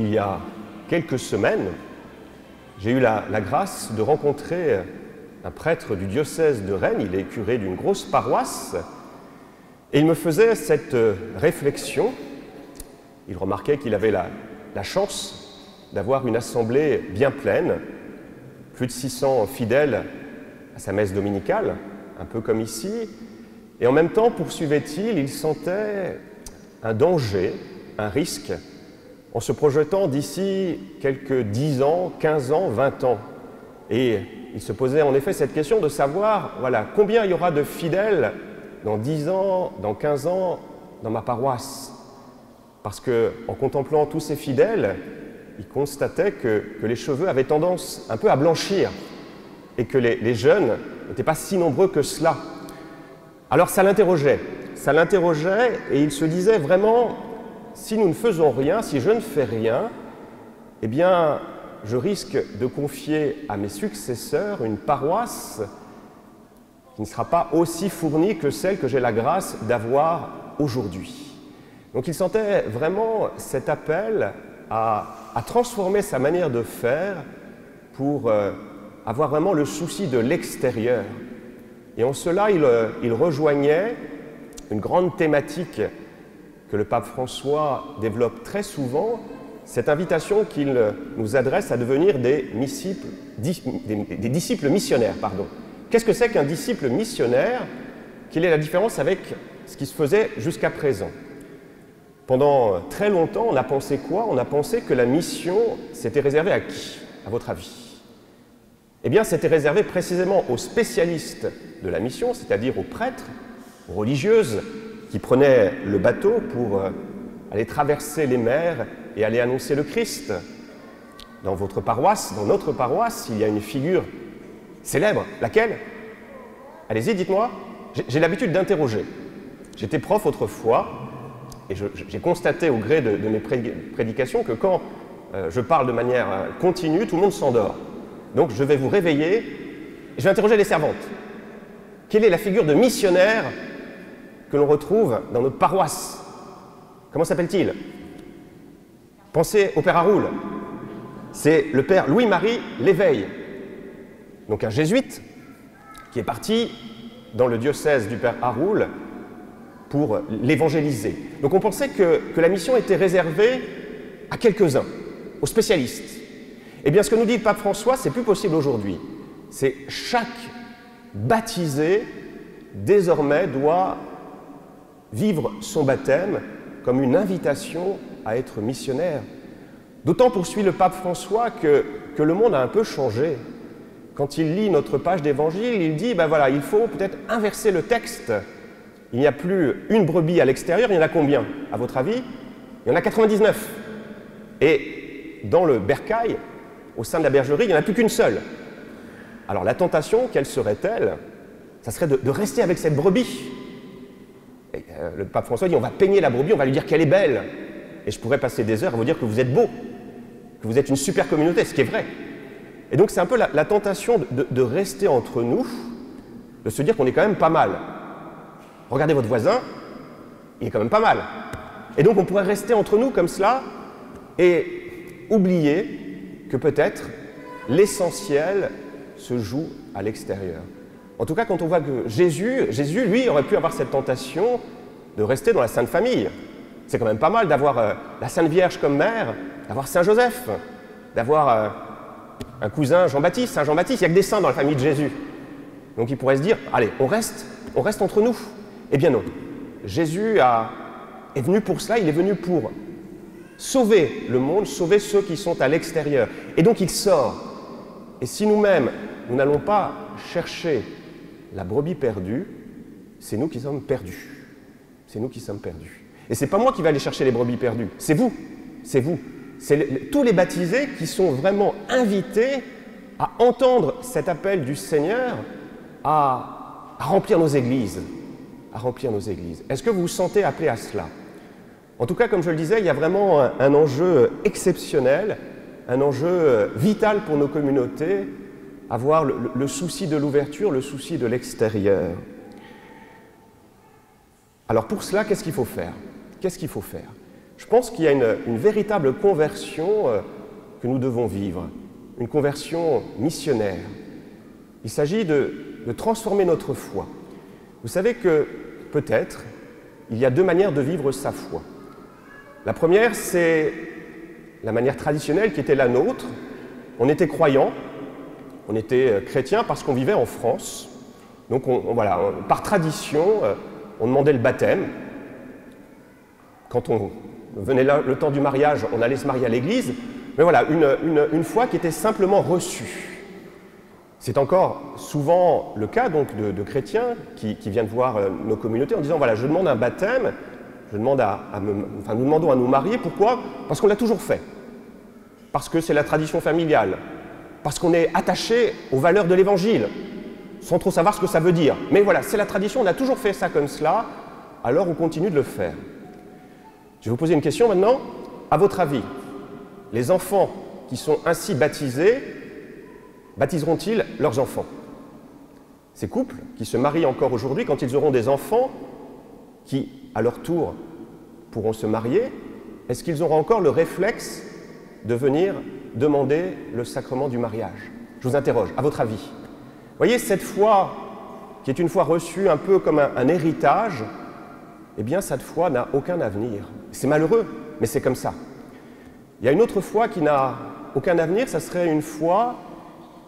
il y a quelques semaines, j'ai eu la grâce de rencontrer un prêtre du diocèse de Rennes. Il est curé d'une grosse paroisse et il me faisait cette réflexion. Il remarquait qu'il avait la chance d'avoir une assemblée bien pleine, plus de 600 fidèles à sa messe dominicale, un peu comme ici, et en même temps, poursuivait-il, il sentait un danger, un risque, en se projetant d'ici quelques 10 ans, 15 ans, 20 ans. Et il se posait en effet cette question de savoir, voilà, combien il y aura de fidèles dans 10 ans, dans 15 ans, dans ma paroisse. Parce qu'en contemplant tous ces fidèles, il constatait que les cheveux avaient tendance un peu à blanchir et que les jeunes n'étaient pas si nombreux que cela. Alors ça l'interrogeait et il se disait vraiment, si nous ne faisons rien, si je ne fais rien, eh bien je risque de confier à mes successeurs une paroisse qui ne sera pas aussi fournie que celle que j'ai la grâce d'avoir aujourd'hui. Donc il sentait vraiment cet appel à transformer sa manière de faire pour avoir vraiment le souci de l'extérieur. Et en cela, il rejoignait une grande thématique que le pape François développe très souvent, cette invitation qu'il nous adresse à devenir des disciples missionnaires. Qu'est-ce que c'est qu'un disciple missionnaire? Quelle est la différence avec ce qui se faisait jusqu'à présent? Pendant très longtemps, on a pensé quoi? On a pensé que la mission, c'était réservé à qui, à votre avis? Eh bien, c'était réservé précisément aux spécialistes de la mission, c'est-à-dire aux prêtres, aux religieuses, qui prenaient le bateau pour aller traverser les mers et aller annoncer le Christ. Dans votre paroisse, dans notre paroisse, il y a une figure célèbre. Laquelle? Allez-y, dites-moi. J'ai l'habitude d'interroger. J'étais prof autrefois et j'ai constaté au gré de mes prédications que quand je parle de manière continue, tout le monde s'endort. Donc je vais vous réveiller et je vais interroger les servantes. Quelle est la figure de missionnaire que l'on retrouve dans notre paroisse? Comment s'appelle-t-il? Pensez au père Haroul. C'est le père Louis-Marie Léveille, donc un jésuite qui est parti dans le diocèse du père Haroul pour l'évangéliser. Donc on pensait que la mission était réservée à quelques-uns, aux spécialistes. Eh bien, ce que nous dit le pape François, c'est plus possible aujourd'hui. C'est chaque baptisé, désormais, doit vivre son baptême comme une invitation à être missionnaire. D'autant poursuit le pape François que le monde a un peu changé. Quand il lit notre page d'évangile, il dit, ben voilà, il faut peut-être inverser le texte. Il n'y a plus une brebis à l'extérieur, il y en a combien, à votre avis? Il y en a 99. Et dans le bercail, au sein de la bergerie, il n'y en a plus qu'une seule. Alors la tentation, quelle serait-elle? Ça serait de rester avec cette brebis. Et, le pape François dit, on va peigner la brebis, on va lui dire qu'elle est belle. Et je pourrais passer des heures à vous dire que vous êtes beau, que vous êtes une super communauté, ce qui est vrai. Et donc c'est un peu la tentation de rester entre nous, de se dire qu'on est quand même pas mal. Regardez votre voisin, il est quand même pas mal. Et donc on pourrait rester entre nous comme cela et oublier que peut-être l'essentiel se joue à l'extérieur. En tout cas, quand on voit que Jésus, lui, aurait pu avoir cette tentation de rester dans la Sainte Famille. C'est quand même pas mal d'avoir la Sainte Vierge comme mère, d'avoir Saint Joseph, d'avoir un cousin Jean-Baptiste, Saint Jean-Baptiste. Il n'y a que des saints dans la famille de Jésus. Donc il pourrait se dire, allez, on reste entre nous. Eh bien non. Jésus est venu pour cela, il est venu pour sauver le monde, sauver ceux qui sont à l'extérieur. Et donc il sort. Et si nous-mêmes, nous n'allons pas chercher la brebis perdue, c'est nous qui sommes perdus. C'est nous qui sommes perdus. Et c'est pas moi qui vais aller chercher les brebis perdues, c'est vous. C'est vous. C'est tous les baptisés qui sont vraiment invités à entendre cet appel du Seigneur à remplir nos églises. À remplir nos églises. Est-ce que vous vous sentez appelé à cela? En tout cas, comme je le disais, il y a vraiment un enjeu exceptionnel, un enjeu vital pour nos communautés, avoir le souci de l'ouverture, le souci de l'extérieur. Alors pour cela, qu'est-ce qu'il faut faire? Qu'est-ce qu'il faut faire? Je pense qu'il y a une véritable conversion que nous devons vivre, une conversion missionnaire. Il s'agit de transformer notre foi. Vous savez que, peut-être, il y a deux manières de vivre sa foi. La première, c'est la manière traditionnelle qui était la nôtre. On était croyants, on était chrétiens parce qu'on vivait en France. Donc, voilà, par tradition, on demandait le baptême. Quand on venait le temps du mariage, on allait se marier à l'église. Mais voilà, une foi qui était simplement reçue. C'est encore souvent le cas donc, de chrétiens qui viennent voir nos communautés en disant voilà, je demande un baptême, nous demandons à nous marier. Pourquoi? Parce qu'on l'a toujours fait. Parce que c'est la tradition familiale. Parce qu'on est attaché aux valeurs de l'Évangile, sans trop savoir ce que ça veut dire. Mais voilà, c'est la tradition, on a toujours fait ça comme cela, alors on continue de le faire. Je vais vous poser une question maintenant. À votre avis, les enfants qui sont ainsi baptisés, baptiseront-ils leurs enfants? Ces couples qui se marient encore aujourd'hui, quand ils auront des enfants qui, à leur tour, pourront se marier, est-ce qu'ils auront encore le réflexe de venir demander le sacrement du mariage? Je vous interroge, à votre avis. Vous voyez, cette foi, qui est une foi reçue un peu comme un héritage, eh bien, cette foi n'a aucun avenir. C'est malheureux, mais c'est comme ça. Il y a une autre foi qui n'a aucun avenir, ça serait une foi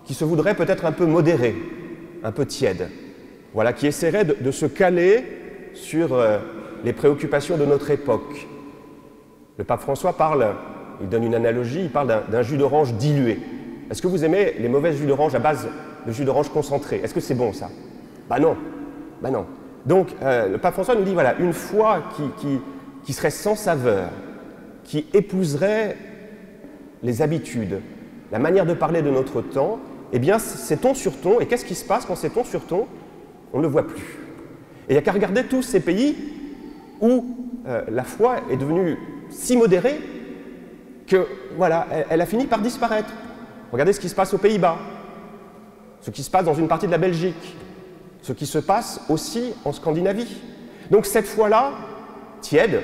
qui se voudrait peut-être un peu modérée, un peu tiède, voilà, qui essaierait de se caler sur les préoccupations de notre époque. Le pape François il donne une analogie, il parle d'un jus d'orange dilué. Est-ce que vous aimez les mauvais jus d'orange à base de jus d'orange concentré? Est-ce que c'est bon ça? Ben non, ben non. Donc le pape François nous dit voilà, une foi qui serait sans saveur, qui épouserait les habitudes, la manière de parler de notre temps, eh bien c'est ton sur ton. Et qu'est-ce qui se passe quand c'est ton sur ton? On ne le voit plus. Et il n'y a qu'à regarder tous ces pays où la foi est devenue si modérée que voilà, elle a fini par disparaître. Regardez ce qui se passe aux Pays-Bas, ce qui se passe dans une partie de la Belgique, ce qui se passe aussi en Scandinavie. Donc cette foi-là, tiède,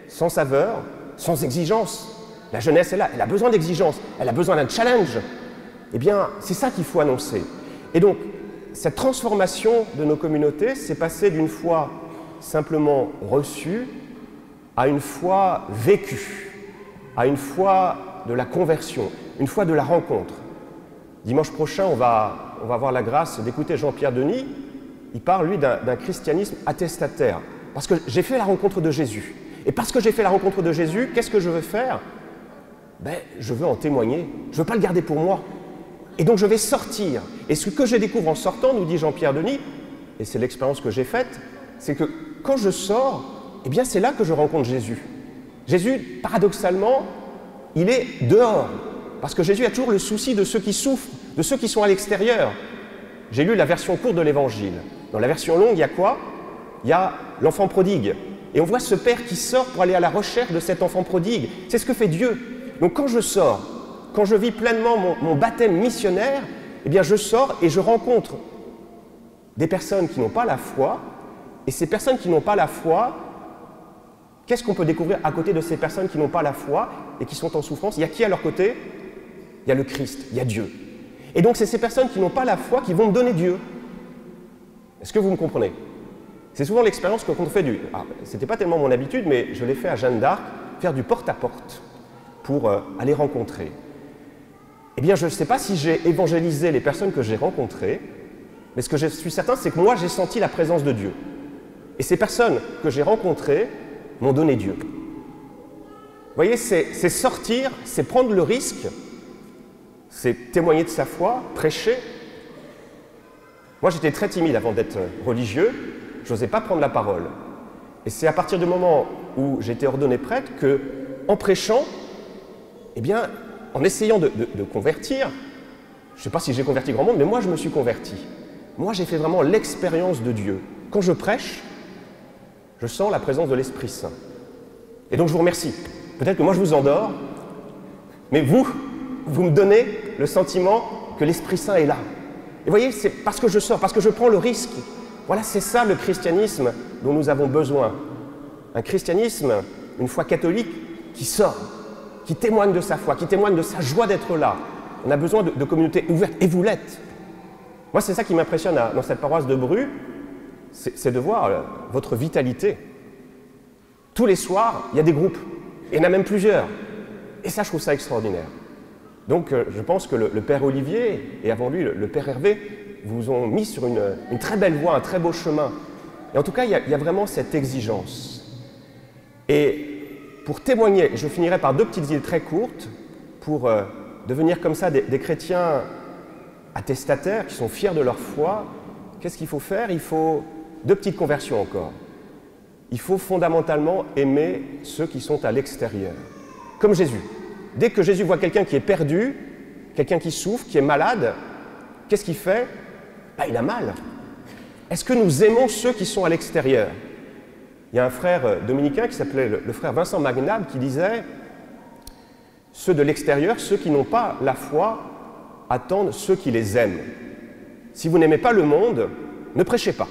sans saveur, sans exigence. La jeunesse est là, elle a besoin d'exigence, elle a besoin d'un challenge. Eh bien, c'est ça qu'il faut annoncer. Et donc, cette transformation de nos communautés, c'est passer d'une foi simplement reçue à une foi vécue, à une foi de la conversion, une foi de la rencontre. Dimanche prochain, on va avoir la grâce d'écouter Jean-Pierre Denis. Il parle, lui, d'un christianisme attestataire. Parce que j'ai fait la rencontre de Jésus. Et parce que j'ai fait la rencontre de Jésus, qu'est-ce que je veux faire? Je veux en témoigner. Je ne veux pas le garder pour moi. Et donc je vais sortir. Et ce que je découvre en sortant, nous dit Jean-Pierre Denis, et c'est l'expérience que j'ai faite, c'est que quand je sors, eh bien c'est là que je rencontre Jésus. Jésus, paradoxalement, il est dehors. Parce que Jésus a toujours le souci de ceux qui souffrent, de ceux qui sont à l'extérieur. J'ai lu la version courte de l'Évangile. Dans la version longue, il y a quoi? Il y a l'enfant prodigue. Et on voit ce père qui sort pour aller à la recherche de cet enfant prodigue. C'est ce que fait Dieu. Donc quand je sors, quand je vis pleinement mon baptême missionnaire, eh bien je sors et je rencontre des personnes qui n'ont pas la foi. Et ces personnes qui n'ont pas la foi, qu'est-ce qu'on peut découvrir à côté de ces personnes qui n'ont pas la foi et qui sont en souffrance? Il y a qui à leur côté? Il y a le Christ, il y a Dieu. Et donc c'est ces personnes qui n'ont pas la foi qui vont me donner Dieu. Est-ce que vous me comprenez? C'est souvent l'expérience qu'on fait c'était pas tellement mon habitude, mais je l'ai fait à Jeanne d'Arc, faire du porte-à-porte pour aller rencontrer. Eh bien, je ne sais pas si j'ai évangélisé les personnes que j'ai rencontrées, mais ce que je suis certain, c'est que moi, j'ai senti la présence de Dieu. Et ces personnes que j'ai rencontrées m'ont donné Dieu. Vous voyez, c'est sortir, c'est prendre le risque, c'est témoigner de sa foi, prêcher. Moi, j'étais très timide avant d'être religieux, je n'osais pas prendre la parole. Et c'est à partir du moment où j'étais ordonné prêtre que, en prêchant, eh bien, en essayant de convertir, je ne sais pas si j'ai converti grand monde, mais moi, je me suis converti. Moi, j'ai fait vraiment l'expérience de Dieu. Quand je prêche, je sens la présence de l'Esprit Saint. Et donc, je vous remercie. Peut-être que moi, je vous endors, mais vous me donnez le sentiment que l'Esprit Saint est là. Et vous voyez, c'est parce que je sors, parce que je prends le risque. Voilà, c'est ça le christianisme dont nous avons besoin. Un christianisme une foi catholique qui sort, qui témoigne de sa foi, qui témoigne de sa joie d'être là. On a besoin de communautés ouvertes, et vous l'êtes. Moi, c'est ça qui m'impressionne dans cette paroisse de Bru, c'est de voir votre vitalité. Tous les soirs, il y a des groupes, il y en a même plusieurs. Et ça, je trouve ça extraordinaire. Donc, je pense que le Père Olivier, et avant lui, le Père Hervé, vous ont mis sur une très belle voie, un très beau chemin. Et en tout cas, il y a vraiment cette exigence. Et pour témoigner, je finirai par 2 petites idées très courtes, pour devenir comme ça des chrétiens attestataires, qui sont fiers de leur foi. Qu'est-ce qu'il faut faire? Il faut 2 petites conversions encore. Il faut fondamentalement aimer ceux qui sont à l'extérieur. Comme Jésus. Dès que Jésus voit quelqu'un qui est perdu, quelqu'un qui souffre, qui est malade, qu'est-ce qu'il fait? Il a mal. Est-ce que nous aimons ceux qui sont à l'extérieur? Il y a un frère dominicain qui s'appelait le frère Vincent Magnab qui disait « Ceux de l'extérieur, ceux qui n'ont pas la foi, attendent ceux qui les aiment. Si vous n'aimez pas le monde, ne prêchez pas.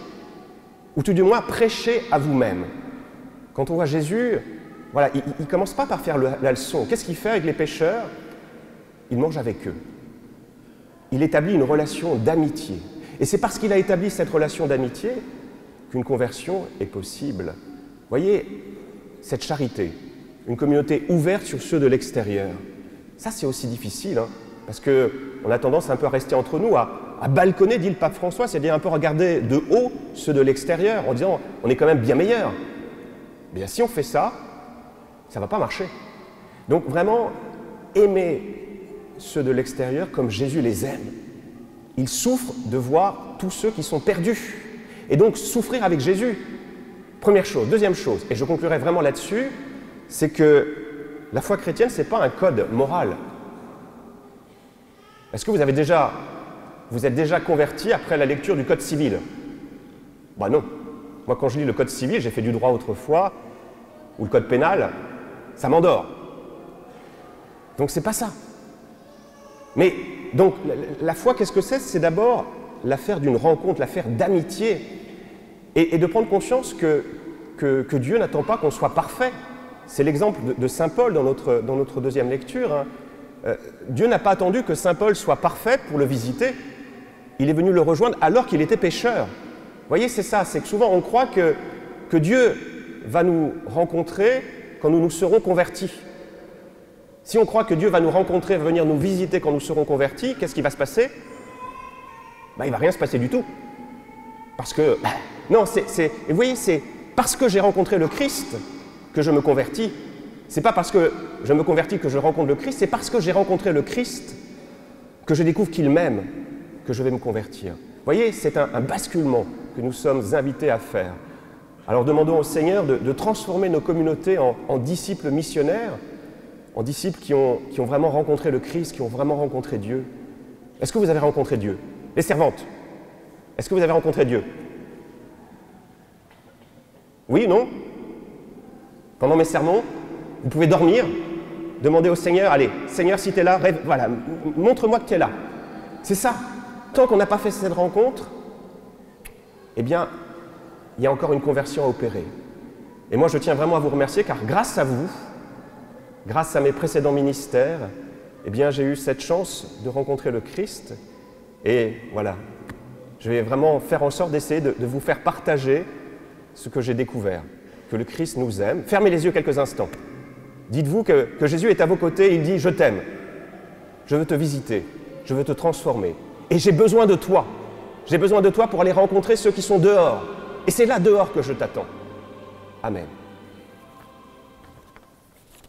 Ou tout du moins, prêchez à vous-même. » Quand on voit Jésus, voilà, il ne commence pas par faire la leçon. Qu'est-ce qu'il fait avec les pécheurs? Il mange avec eux. Il établit une relation d'amitié. Et c'est parce qu'il a établi cette relation d'amitié qu'une conversion est possible. Vous voyez, cette charité, une communauté ouverte sur ceux de l'extérieur, ça c'est aussi difficile, parce qu'on a tendance un peu à rester entre nous, à balconner, dit le pape François, c'est-à-dire un peu regarder de haut ceux de l'extérieur, en disant on est quand même bien meilleurs. Bien, si on fait ça, ça ne va pas marcher. Donc vraiment, aimer ceux de l'extérieur comme Jésus les aime. Il souffre de voir tous ceux qui sont perdus. Et donc souffrir avec Jésus. Première chose. Deuxième chose, et je conclurai vraiment là-dessus, c'est que la foi chrétienne, ce n'est pas un code moral. Est-ce que vous êtes déjà converti après la lecture du code civil? Non. Moi, quand je lis le code civil, j'ai fait du droit autrefois, ou le code pénal, ça m'endort. Donc c'est pas ça. Mais donc la foi, qu'est-ce que c'est? C'est d'abord l'affaire d'une rencontre, l'affaire d'amitié, et de prendre conscience que Dieu n'attend pas qu'on soit parfait. C'est l'exemple de saint Paul dans notre deuxième lecture. Dieu n'a pas attendu que saint Paul soit parfait pour le visiter. Il est venu le rejoindre alors qu'il était pécheur. Vous voyez, c'est ça, c'est que souvent on croit que Dieu va nous rencontrer quand nous nous serons convertis. Si on croit que Dieu va nous rencontrer, va venir nous visiter quand nous serons convertis, qu'est-ce qui va se passer? Il ne va rien se passer du tout. Parce que, non, et vous voyez, c'est parce que j'ai rencontré le Christ que je me convertis. C'est pas parce que je me convertis que je rencontre le Christ, c'est parce que j'ai rencontré le Christ que je découvre qu'il m'aime, que je vais me convertir. Vous voyez, c'est un basculement que nous sommes invités à faire. Alors demandons au Seigneur de transformer nos communautés en disciples missionnaires, en disciples qui ont vraiment rencontré le Christ, qui ont vraiment rencontré Dieu. Est-ce que vous avez rencontré Dieu? Les servantes, est-ce que vous avez rencontré Dieu? Oui, non? Pendant mes sermons, vous pouvez dormir, demander au Seigneur, allez, Seigneur, si tu es là, rêve, voilà, montre-moi que tu es là. C'est ça. Tant qu'on n'a pas fait cette rencontre, eh bien, il y a encore une conversion à opérer. Et moi, je tiens vraiment à vous remercier, car grâce à vous, grâce à mes précédents ministères, eh bien, j'ai eu cette chance de rencontrer le Christ. Et voilà, je vais vraiment faire en sorte d'essayer de vous faire partager ce que j'ai découvert, que le Christ nous aime. Fermez les yeux quelques instants. Dites-vous que Jésus est à vos côtés, il dit « Je t'aime, je veux te visiter, je veux te transformer. Et j'ai besoin de toi. J'ai besoin de toi pour aller rencontrer ceux qui sont dehors. Et c'est là dehors que je t'attends. » Amen.